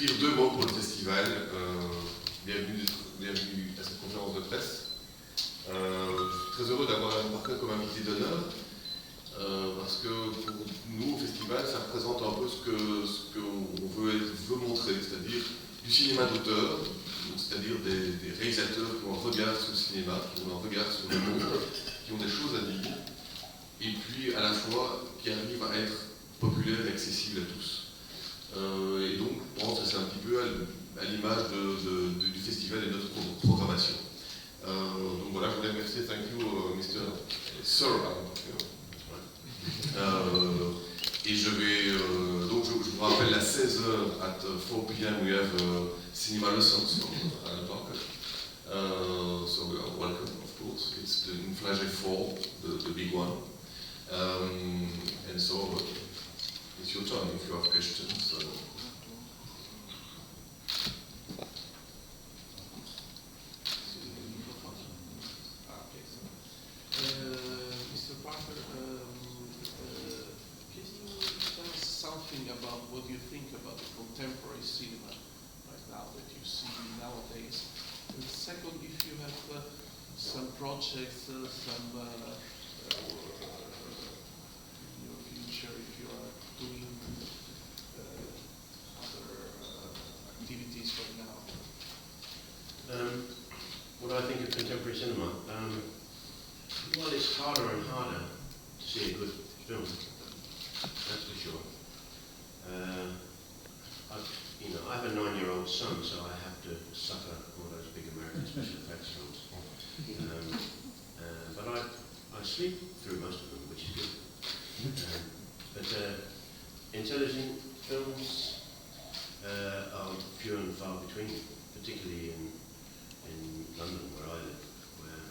dire deux mots pour le festival. Bienvenue à cette conférence de presse. Je suis très heureux d'avoir Anne Parker comme invité d'honneur, parce que pour nous, au festival, ça représente un peu ce qu'on veut montrer, c'est-à-dire du cinéma d'auteur, c'est-à-dire des réalisateurs qui ont un regard sur le cinéma, qui ont un regard sur le monde, qui ont des choses à dire, et puis à la fois qui arrivent à être populaires et accessibles à tous. Et donc, je pense que c'est un petit peu à l'image du festival et de notre programmation. Donc voilà, je voulais remercier, thank you, Mr. Sir. Et je vais, donc je vous rappelle, à 16h, at 4 p.m. we have cinema lessons from Anne Parker. So we are welcome, of course. It's in Flagey 4, the big one. And so it's your turn if you have questions. Mr. Parker, can you tell us something about what you think about the contemporary cinema right now that you see nowadays? And second, if you have some projects, in your future, if you are doing other activities right now. What do I think of contemporary cinema? Well, it's harder and harder to see a good film, that's for sure. I have a 9-year-old son, so I have to suffer all those big American special effects films. But I sleep through most of them, which is good. But intelligent films are few and far between, particularly in London, where I live, where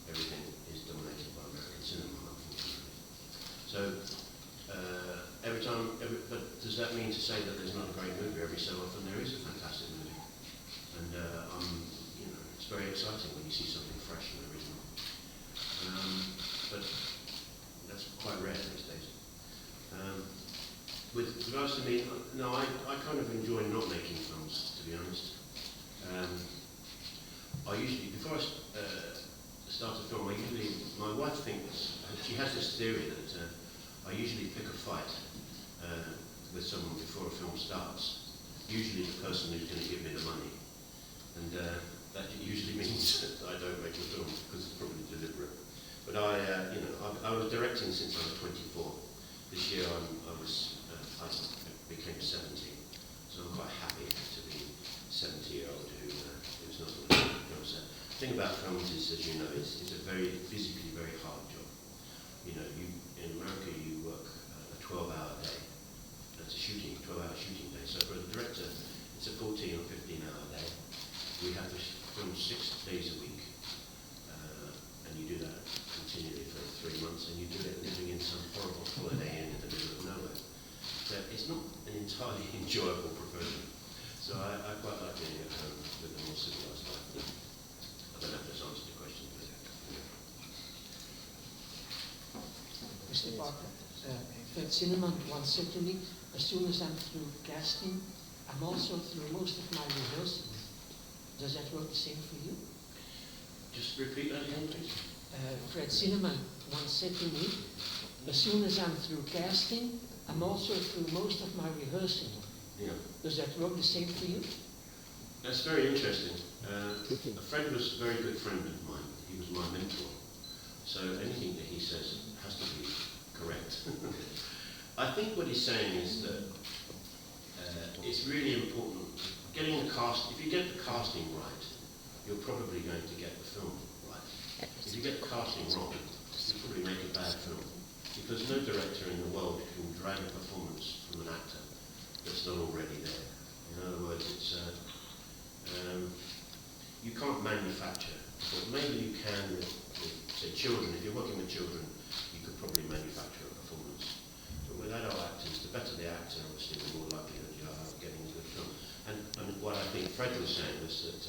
everything is dominated by American cinema, unfortunately. So but does that mean to say that there's not a great movie? Every so often there is a fantastic movie, and it's very exciting when you see something fresh and original. But that's quite rare these days. With regards to me, no, I kind of enjoy not making films, to be honest. I usually, before I start a film, my wife thinks, she has this theory that I usually pick a fight with someone before a film starts. Usually the person who's going to give me the money. And that usually means that I don't make the film, because it's probably deliberate. But I was directing since I was 24. This year I became 70. So I'm quite happy to be a 70-year-old who's not going to make a film set. The thing about films is, as you know, it's a very physically very hard job. In America you work a 12-hour day. That's a 12-hour shooting day. So for a director, it's a 14 or 15-hour day. We have to film 6 days a week, and you do that continually for 3 months, and you do it living in some horrible holiday inn in the middle of nowhere. So it's not an entirely enjoyable profession. So I quite like being at home with a more civilized life. I don't know if this answers the question, but Mr. Parker, Fred Zinnemann once said to me, as soon as I'm through casting, I'm also through most of my rehearsals. Does that work the same for you? just repeat that again, please. Fred Zinnemann once said to me, as soon as I'm through casting, I'm also through most of my rehearsing. Yeah. Does that work the same for you? That's very interesting. A friend was a very good friend of mine. He was my mentor. So anything that he says has to be correct. I think what he's saying is that it's really important getting the cast. If you get the casting right, you're probably going to get the film right. If you get the casting wrong, you'll probably make a bad film. Because no director in the world can drag a performance from an actor that's not already there. In other words, it's you can't manufacture. But maybe you can with, say, children. If you're working with children, you could probably manufacture a performance. But with adult actors, the better the actor, obviously, the more likelihood you are of getting a good film. And what I think Fred was saying was that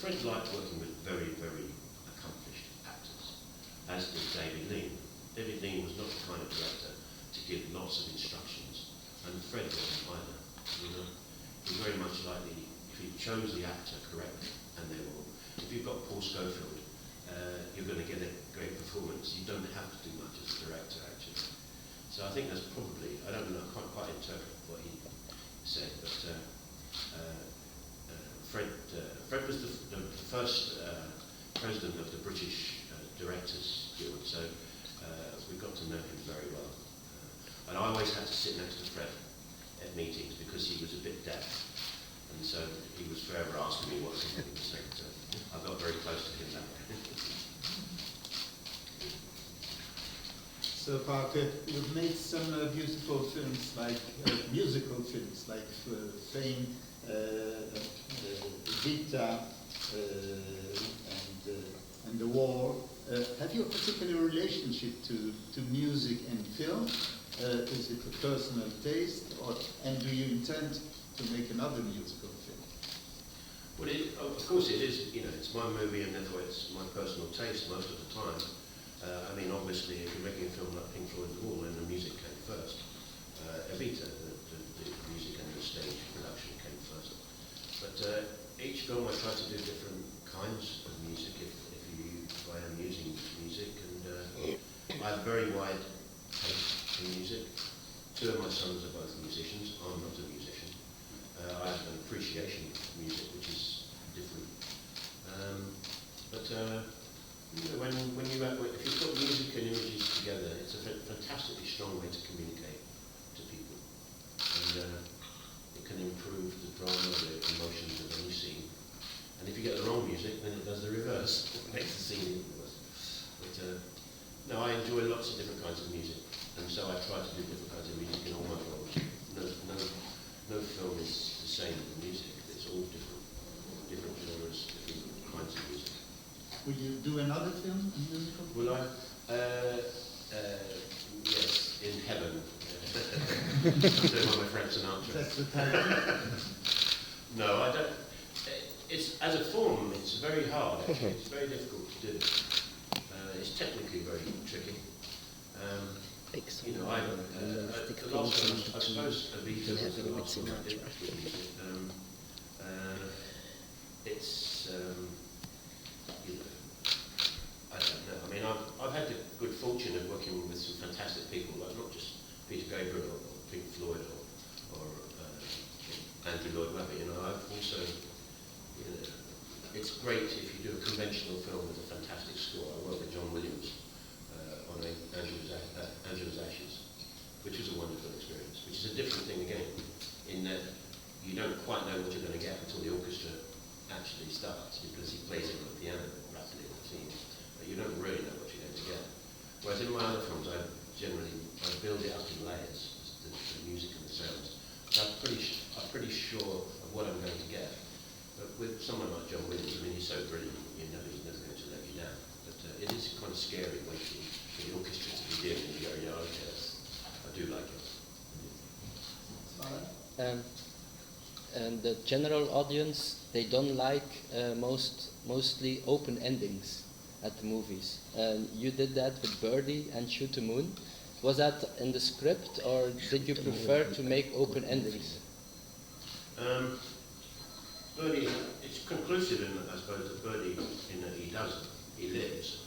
Fred liked working with very, very accomplished actors, as did David Lean. David Lean was not the kind of director to give lots of instructions, and Fred wasn't either. is very much like if you chose the actor correctly, and they will. If you've got Paul Schofield, you're going to get a great performance. You don't have to do much as a director, actually. So I think that's probably, I don't know, I can't quite interpret what he said, but Fred was the first president of the British Directors Guild, so we got to know him very well. And I always had to sit next to Fred at meetings because he was a bit deaf, and so he was forever asking me what somebody was saying. So I got very close to him that way. So, Parker, you've made some beautiful films, like musical films, like Fame, Vita, and The War. Have you a particular relationship to music and film? Is it a personal taste, and do you intend to make another musical film? Well, of course it is, it's my movie and therefore it's my personal taste most of the time. I mean, obviously, if you're making a film like Pink Floyd's Wall, then the music came first. Evita, the music and the stage production came first. But each film I try to do different kinds of music if I am using music, and I have very wide taste in music. Two of my sons are both musicians. I'm not a musician. I have an appreciation of music, which is different. If you put music and images together, it's a fantastically strong way to communicate to people, and it can improve the drama, the emotions of any scene. And if you get the wrong music, then it does the reverse. It makes the scene even worse. But no, I enjoy lots of different kinds of music, and so I try to do different kinds of music in all my films. No film is the same in music. It's all different genres, different kinds of music. Will you do another film, a musical? Will I? Yes, in heaven. I'm doing one of my friends an answer. That's the title. No, I don't. It's as a form, it's very hard. Actually, it's very difficult to do. It's technically very tricky. The last one, I suppose, Evita was the last one I did. It's I don't know. I mean, I've had the good fortune of working with some fantastic people, like not just Peter Gabriel or Pink Floyd or Andrew Lloyd Webber. I've also. It's great if you do a conventional film with a fantastic score. I worked with John Williams on Angela's Ashes, which was a wonderful experience. Which is a different thing again, in that you don't quite know what you're going to get until the orchestra actually starts, because he plays it on the piano rapidly in the scene. You don't really know what you're going to get. Whereas in my other films, I build it up in layers, the music and the sounds. So I'm pretty sure of what I'm going to get. But with someone like John Williams, I mean, he's so brilliant, you know he's never going to let you down. But it is kind of scary waiting for the orchestra to begin and you go, yeah, okay, I do like it. And the general audience, they don't like mostly open endings at the movies. You did that with Birdie and Shoot the Moon. Was that in the script, or did you prefer to make open endings? Birdie, it's conclusive in, I suppose, that Birdie, in that he lives.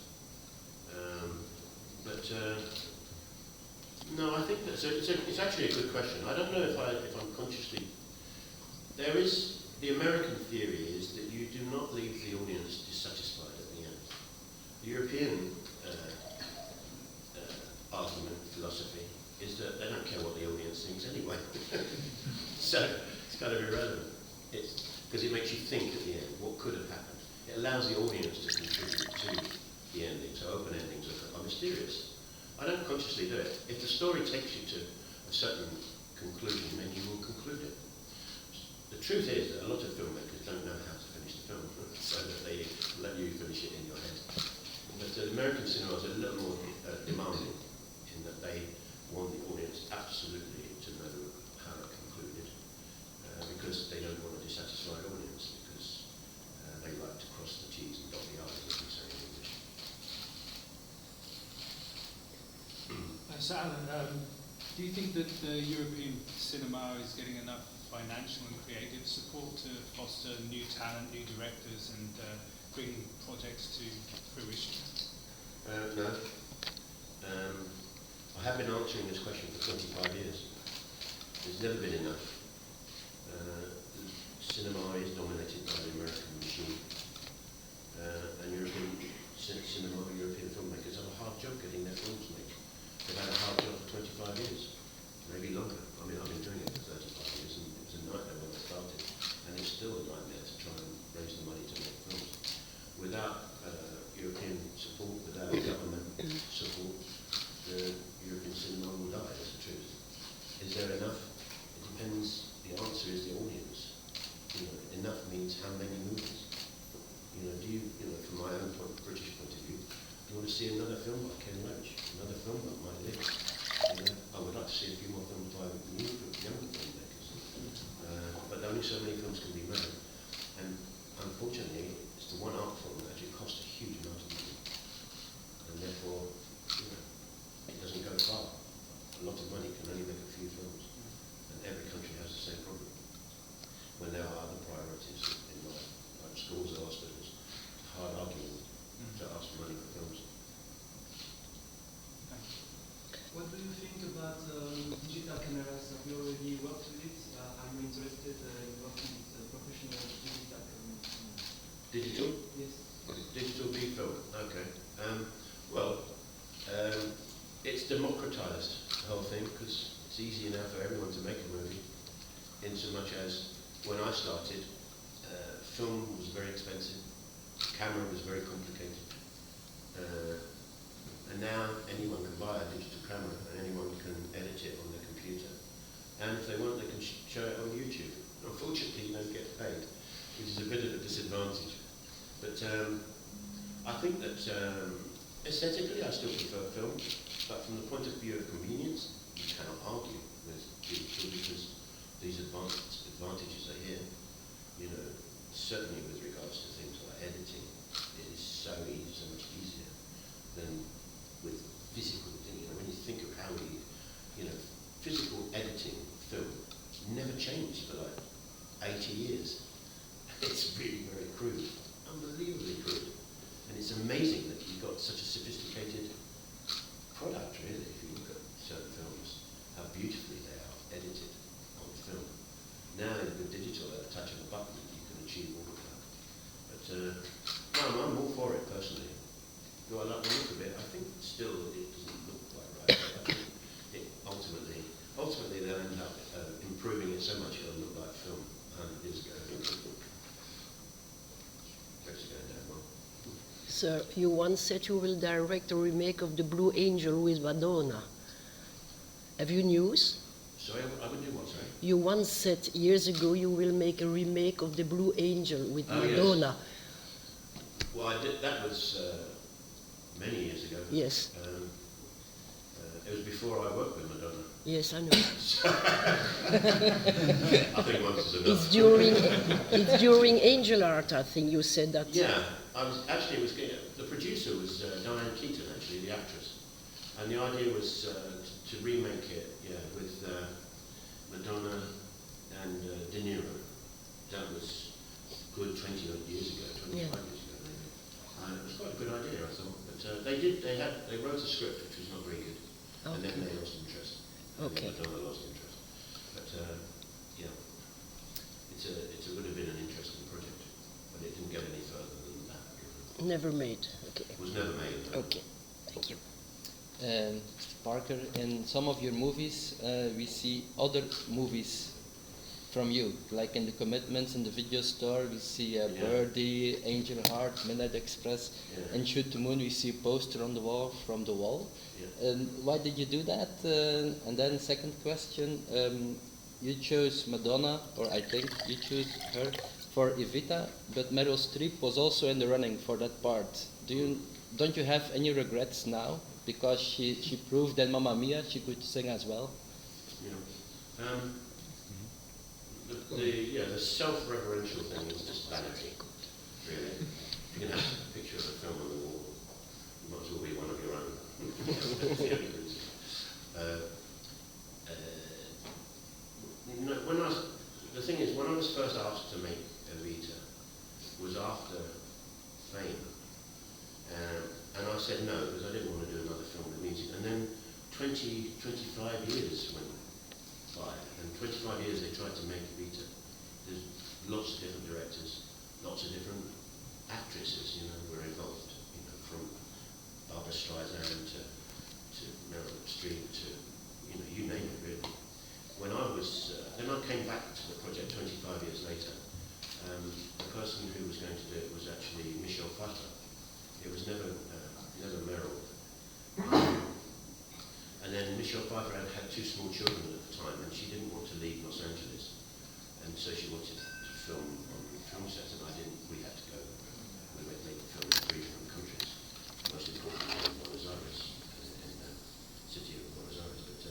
No, I think that's it's actually a good question. I don't know if I'm consciously. There is, the American theory is that you do not leave the audience dissatisfied at the end. The European argument, philosophy, is that they don't care what the audience thinks anyway. So it's kind of irrelevant. Because it makes you think at the end, what could have happened. It allows the audience to contribute to the ending, so open endings are mysterious. I don't consciously do it. If the story takes you to a certain conclusion, then you will conclude it. The truth is that a lot of filmmakers don't know how to finish the film, so that they let you finish it in your head. But the American cinema is a little more demanding, in that they want the audience absolutely to know how it concluded, because they don't want a dissatisfied audience, because they like to cross the T's and dot the I's, as we say in English. So Alan, do you think that the European cinema is getting enough financial and creative support to foster new talent, new directors, and bring projects to fruition? No. I have been answering this question for 25 years. There's never been enough. Cinema is dominated by the American machine. And European cinema, European filmmakers have a hard job getting their films made. They've had a hard job for 25 years, maybe longer. I mean, I've been doing it for 35 years, and it was a nightmare when I started. And it's still a nightmare to try and raise the money to make films. Without European support, without government support, the European cinema will die, that's the truth. Is there enough? It depends. The answer is the audience. Enough means how many movies? From my own British point of view, do you want to see another film by Ken Loach, another film by Mike Leigh? I would like to see a few more films by younger filmmakers. But only so many films can be made. And unfortunately, it's the one art form that actually costs a huge amount of money. And therefore, it doesn't go far. A lot of money can only make a few films. And every country has the same problem. When there are other priorities in life, like schools or hospitals, it's a hard argument to ask for money for films. What do you think about digital cameras? Have you already worked with it? Are you interested in working with professional digital cameras? Digital? Yes. Digital B-film, okay. It's democratized, the whole thing, because it's easy now for everyone to make a movie, in so much as when I started, film was very expensive, camera was very complicated, and now anyone can buy a digital camera and anyone can edit it on their computer. And if they want, they can show it on YouTube. Unfortunately, you don't get paid, which is a bit of a disadvantage. But I think that aesthetically, I still prefer film, but from the point of view of convenience, you cannot argue with digital because these advantages are here. Certainly with regards to things like editing, it is so much easier than with physical things. When you think of how physical editing film never changed for like 80 years. It's really very crude, unbelievably crude. And it's amazing that you've got such a sophisticated product, really, if you look at certain films, how beautifully they are edited on film. Now, with digital, at the touch of a button, you can achieve all of that. But I'm all for it, personally. Do I like the look of it? I think still it doesn't look quite right. But I think it ultimately they'll end up improving it so much it'll look like film 100 years ago. Sir, you once said you will direct a remake of The Blue Angel with Madonna. Have you news? Sorry, I would do what, sorry? You once said years ago you will make a remake of The Blue Angel with Madonna. Yes. Well, I did. That was many years ago. Yes. It was before I worked with Madonna. Yes, I know. I think once is enough. It's during Angel Art, I think you said that. Yeah, the producer was Diane Keaton, actually, the actress. And the idea was to remake it, with Madonna and De Niro. That was good 20 odd years ago, 25 years ago maybe. And it was quite a good idea, I thought. But they wrote a script which was not very good. Okay. And then they lost interest. Okay. Madonna lost interest. But it would have been an interesting project. But it didn't get any further than that. Never made. Okay. It was never made. No. Okay. Thank you. Parker, in some of your movies, we see other movies from you, like in The Commitments in the Video Store, we see Birdie, Angel Heart, Midnight Express, and Shoot the Moon, we see a poster on the wall from The Wall. Yeah. Why did you do that? And then second question, you chose Madonna, or I think you chose her, for Evita, but Meryl Streep was also in the running for that part. Don't you have any regrets now? Because she proved that Mamma Mia she could sing as well. Yeah. The self-referential thing is just vanity, really. You can have a picture of a film on the wall. You might as well be one of your own. thing is, when I was first asked to make Evita, was after Fame. And I said no, because I didn't want to do another film with music. And then 25 years went by, and 25 years they tried to make Evita. There's lots of different directors, lots of different actresses, were involved, from Barbara Streisand to Meryl Streep to, you name it really. When I was, then I came back to the project 25 years later. The person who was going to do it was actually Michelle Pfeiffer. It was never Meryl. And then Michelle Pfeiffer had 2 small children at the time, and she didn't want to leave Los Angeles. And so she wanted to film on film sets, and we had to go. We went made the film in 3 different countries, most importantly in Buenos Aires, in the city of Buenos Aires. But,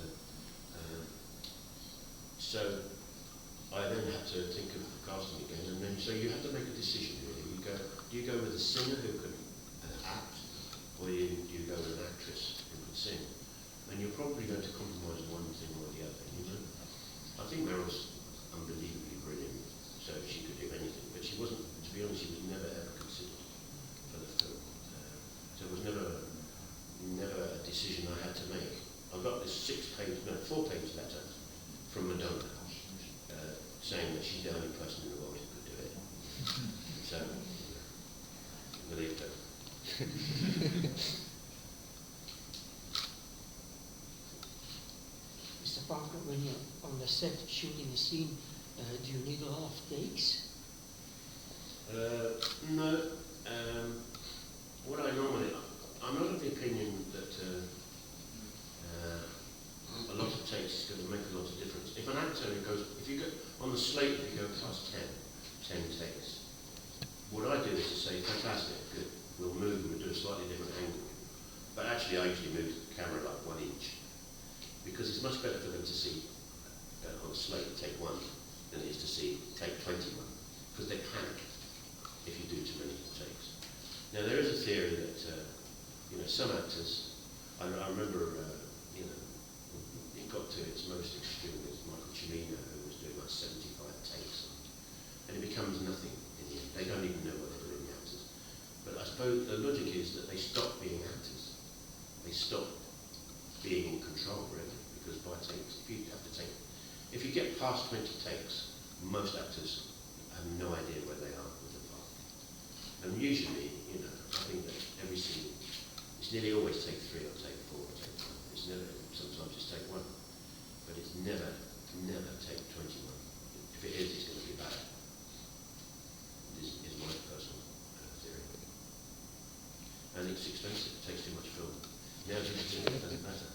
so I then had to think of casting again, and then so you have to make a decision really. Do you go with a singer who can act, or do you go with an actress who can sing? And you're probably going to compromise one thing or the other, I think Meryl's unbelievably brilliant, so she could do anything, but she wasn't, to be honest, she was never ever considered for the film. So it was never a decision I had to make. I got this 4-page letter from Madonna saying that she's the only person in the world who could do it. So, believed her. Mr. Parker, when you're on the set shooting a scene, do you need a lot of takes? No. What I normally, I'm not of the opinion that a lot of takes is going to make a lot of difference. If an actor if you go on the slate, if you go past 10 takes, what I do is to say, fantastic, good, we'll move and we'll do a slightly different angle. But actually I usually move the camera like 1 inch, because it's much better for them to see on a slate take 1 than it is to see take 21, because they panic if you do too many takes. Now there is a theory that some actors, I remember it got to its most extreme with Michael Cimino, who was doing like 75 takes, and it becomes nothing in the end. They don't even know what they're doing, the actors. But I suppose the logic is that they stop being actors. They stop being in control, really, because by takes, if you get past 20 takes, most actors have no idea where they are with the part. And usually, I think that every scene, it's nearly always take 3 or take 4 or take 5. It's never, sometimes it's take 1, but it's never take 21. If it is, it's going to be bad. This is my personal theory. And it's expensive, it takes too much film. Now it doesn't matter.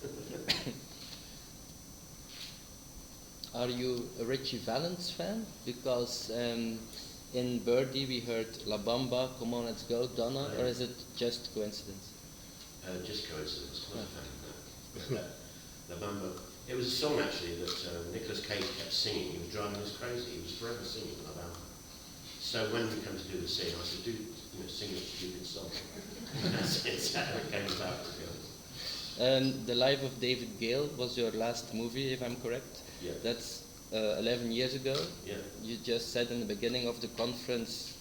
Are you a Richie Valens fan? Because in Birdie we heard La Bamba, Come On Let's Go, Donna, or is it just coincidence? Just coincidence, not a fan, no. La Bamba, it was a song actually that Nicolas Cage kept singing. He was driving us crazy, he was forever singing La Bamba. So when we come to do the scene, I said, sing a stupid song. And that's how it came about, to be honest. The Life of David Gale was your last movie, if I'm correct? Yeah. That's 11 years ago. Yeah. You just said in the beginning of the conference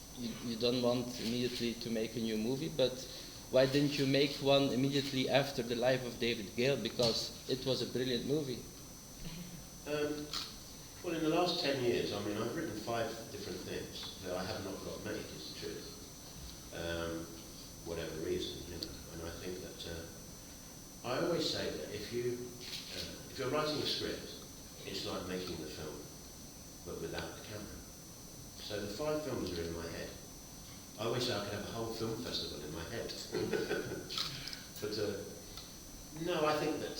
you don't want immediately to make a new movie, but why didn't you make one immediately after The Life of David Gale? Because it was a brilliant movie. Well, in the last 10 years, I've written 5 different things that I have not got made, is the truth. Whatever reason, and I think that I always say that if you're writing a script, it's like making the film, but without the camera. So the 5 films are in my head. I always say I could have a whole film festival in my head. But no, I think that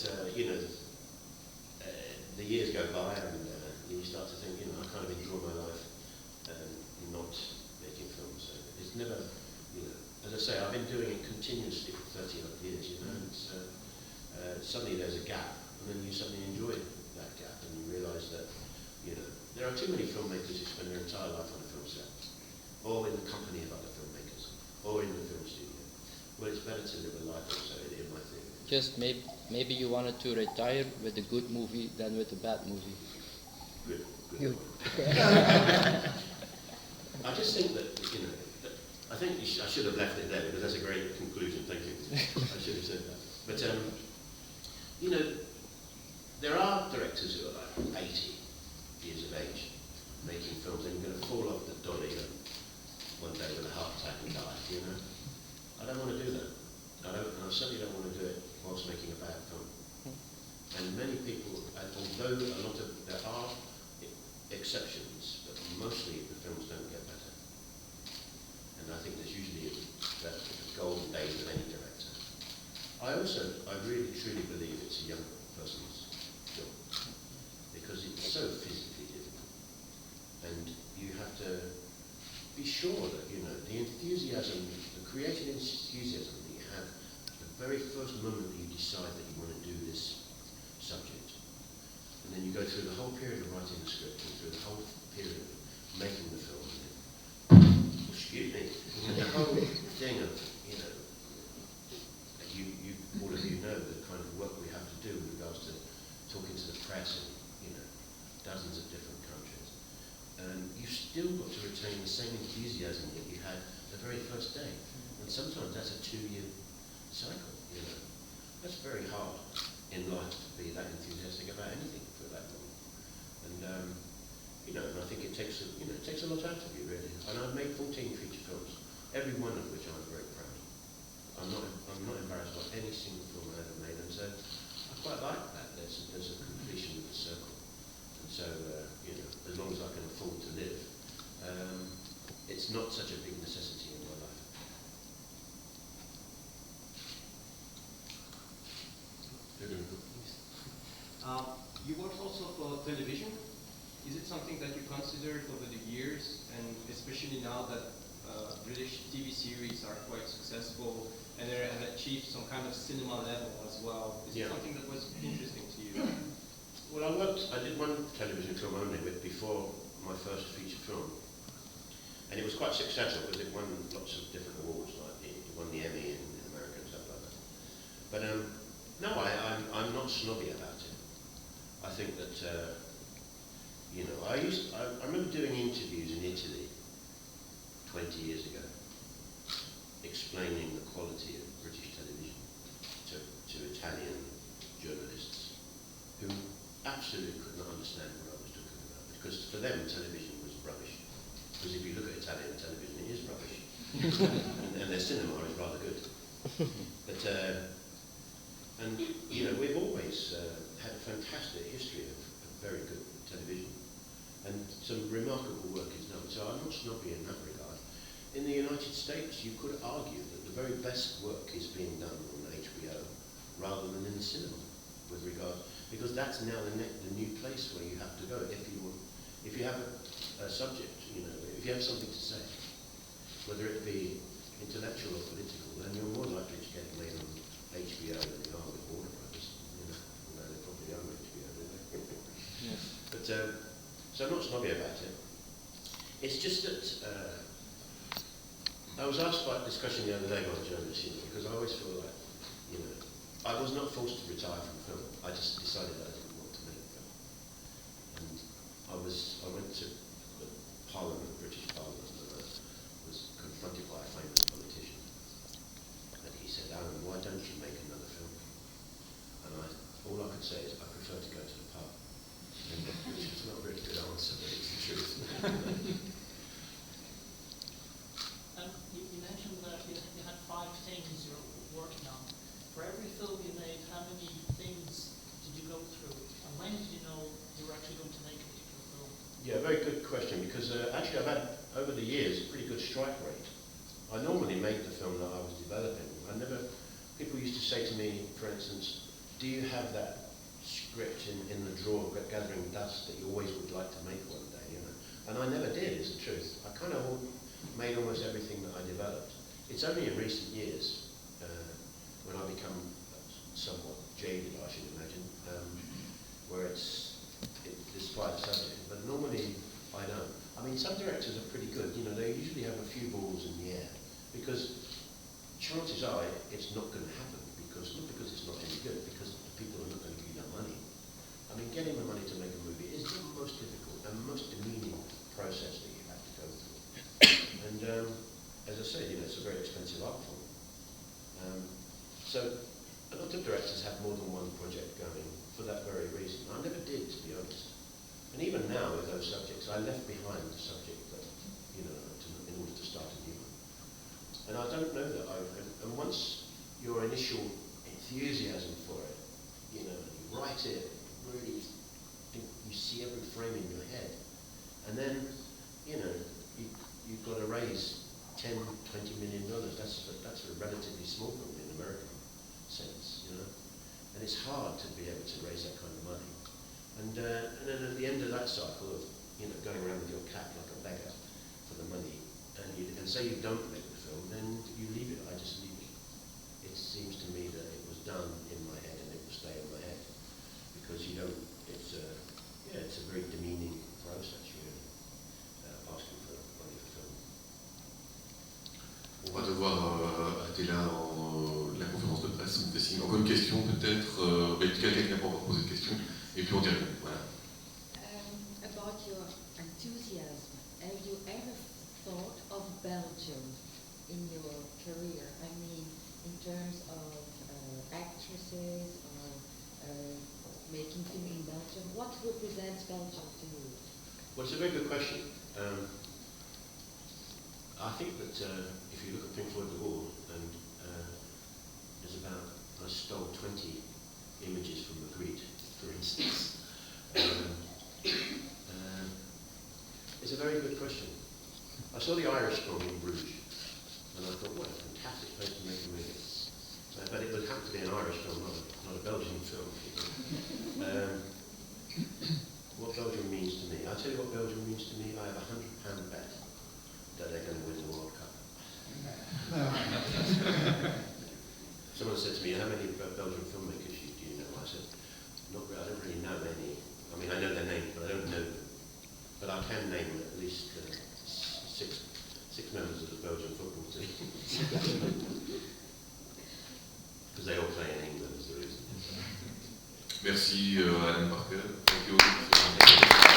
the years go by and you start to think, I kind of enjoy my life not making films. So it's never, as I say, I've been doing it continuously for 30 odd years, and suddenly there's a gap, and then you suddenly enjoy that gap, and you realise that, there are too many filmmakers who spend their entire life on a film set, or in the company of other filmmakers, or in the film studio. Well, it's better to live a life also, in my theory. Just maybe you wanted to retire with a good movie than with a bad movie. Good You. I just think that, you know, I think I should have left it there because that's a great conclusion, thank you. I should have said that. But, you know, there are directors who are like 80 years of age making films and you're going to fall off the dolly one day with a heart attack and die, you know. I don't want to do that. And I certainly don't want to do it whilst making a bad film. And many people, although there are exceptions, but mostly the films don't get better. And I think there's usually that golden days of any director. I really truly believe it's a young person's job because it's so physically difficult. And you have to be sure that, you know, the enthusiasm, the creative enthusiasm that you have the very first moment that you decide that you want to do this subject. And then you go through the whole period of writing the script and through the whole period of making the film. Excuse me. And the whole thing of, you know, all of you know the kind of work we have to do with regards to talking to the press in, you know, dozens of different countries. And you've still got to retain the same enthusiasm that you had the very first day. And sometimes that's a 2-year cycle, you know. That's very hard in life to be that enthusiastic about anything for that long. And you know, and I think it takes a lot out of you really. And I've made 14 feature films, every one of which I'm very proud of. I'm not embarrassed by any single film I've ever made, and so I quite like that. There's a completion of the circle. And so you know, as long as I can afford to live, it's not such a big necessity in my life. You worked also for television. Is it something that you considered over the years, and especially now that British TV series are quite successful and they have achieved some kind of cinema level as well? Is it something that was interesting to you? Well, I did one television film only before my first feature film. And it was quite successful because it won lots of different awards, like it won the Emmy in America and stuff like that. But no, I'm not snobby about it. I think that, you know, I remember doing interviews in Italy 20 years ago, explaining the quality of British television to Italian journalists who absolutely could not understand what I was talking about, because for them television was rubbish. Because if you look at Italian television, it is rubbish. and their cinema is rather good. But, and you know, we've always had a fantastic history of very good television. And some remarkable work is done. So I'm not snobby in that regard. In the United States, you could argue that the very best work is being done on HBO rather than in the cinema, with regard, because that's now the new place where you have to go if you have a subject, you know, if you have something to say, whether it be intellectual or political, then you're more likely to get it made on HBO than you are with Warner Brothers. You know, although they probably own HBO, don't they? Yes. But so I'm not snobby about it. It's just that I was asked by a discussion the other day by a journalist, you know, because I always feel like, you know, I was not forced to retire from film. I just decided that I didn't want to make film. And I went to the Parliament, British Parliament, and I was confronted by a famous politician. And he said, "Alan, why don't you make another film?" And all I could say is, I prefer to go to the pub. Which is not a really good answer, but it's the truth. You mentioned that you had 5 things you were working on. For every film you made, how many things did you go through? And when did you know you were actually going to make a particular film? Yeah, very good question, because actually I've had, over the years, a pretty good strike rate. I normally made the film that I was developing. People used to say to me, for instance, do you have that script in the drawer gathering dust that you always would like to make one day, you know? And I never did, is the truth. I kind of made almost everything that I developed. It's only in recent years, when I become somewhat jaded, I should imagine, where it's by the subject. But normally, I don't. I mean, some directors are pretty good. You know, they usually have a few balls in the air, because chances are it's not going to happen, not because it's not any good, because the people are not going to give you that money. I mean, getting the money to make a movie is the most difficult and most demeaning process that you have to go through. And as I say, it's a very expensive art form. So a lot of directors have more than one project going for that very reason. I never did, to be honest. And even now with those subjects, I left behind the subject that, in order to start a new one. And I don't know that and once your initial enthusiasm for it, you write it, really think you see every frame in your head. And then, you've got to raise $10, $20 million. That's a relatively small film in American sense, And it's hard to be able to raise that kind of money. And then at the end of that cycle of, going around with your cap like a beggar for the money, and say you don't make the film, then you leave it. I just leave it. It seems to me that it was done in my head and it will stay in my head. Because it's a very demeaning process, asking for money for film. On va devoir arrêter là la conférence de presse. On fait signe. Encore une question peut-être, quelqu'un qui n'a pas encore posé de question, et puis on dirait. Voilà. About your enthusiasm, have you ever thought of Belgium in your career? I mean, in terms of actresses or making film in Belgium, what represents Belgium to you? Well, it's a very good question. I think that if you look at Pink Floyd The Wall, and I stole 20 images from Magritte, for instance. It's a very good question. I saw the Irish film in Bruges, and I thought, what a fantastic place to make a movie. But it would have to be an Irish film, not a Belgian film. What Belgium means to me. I'll tell you what Belgium means to me. I have a £100 bet that they're going to win the World Cup. Someone said to me, how many Belgian filmmakers do you know? I said, not really, I don't really know any. I mean, I know their names, but I don't know them. But I can name at least six members of the Belgian football team. Because they all play in England, is the reason. Merci Alan Parker. Thank you.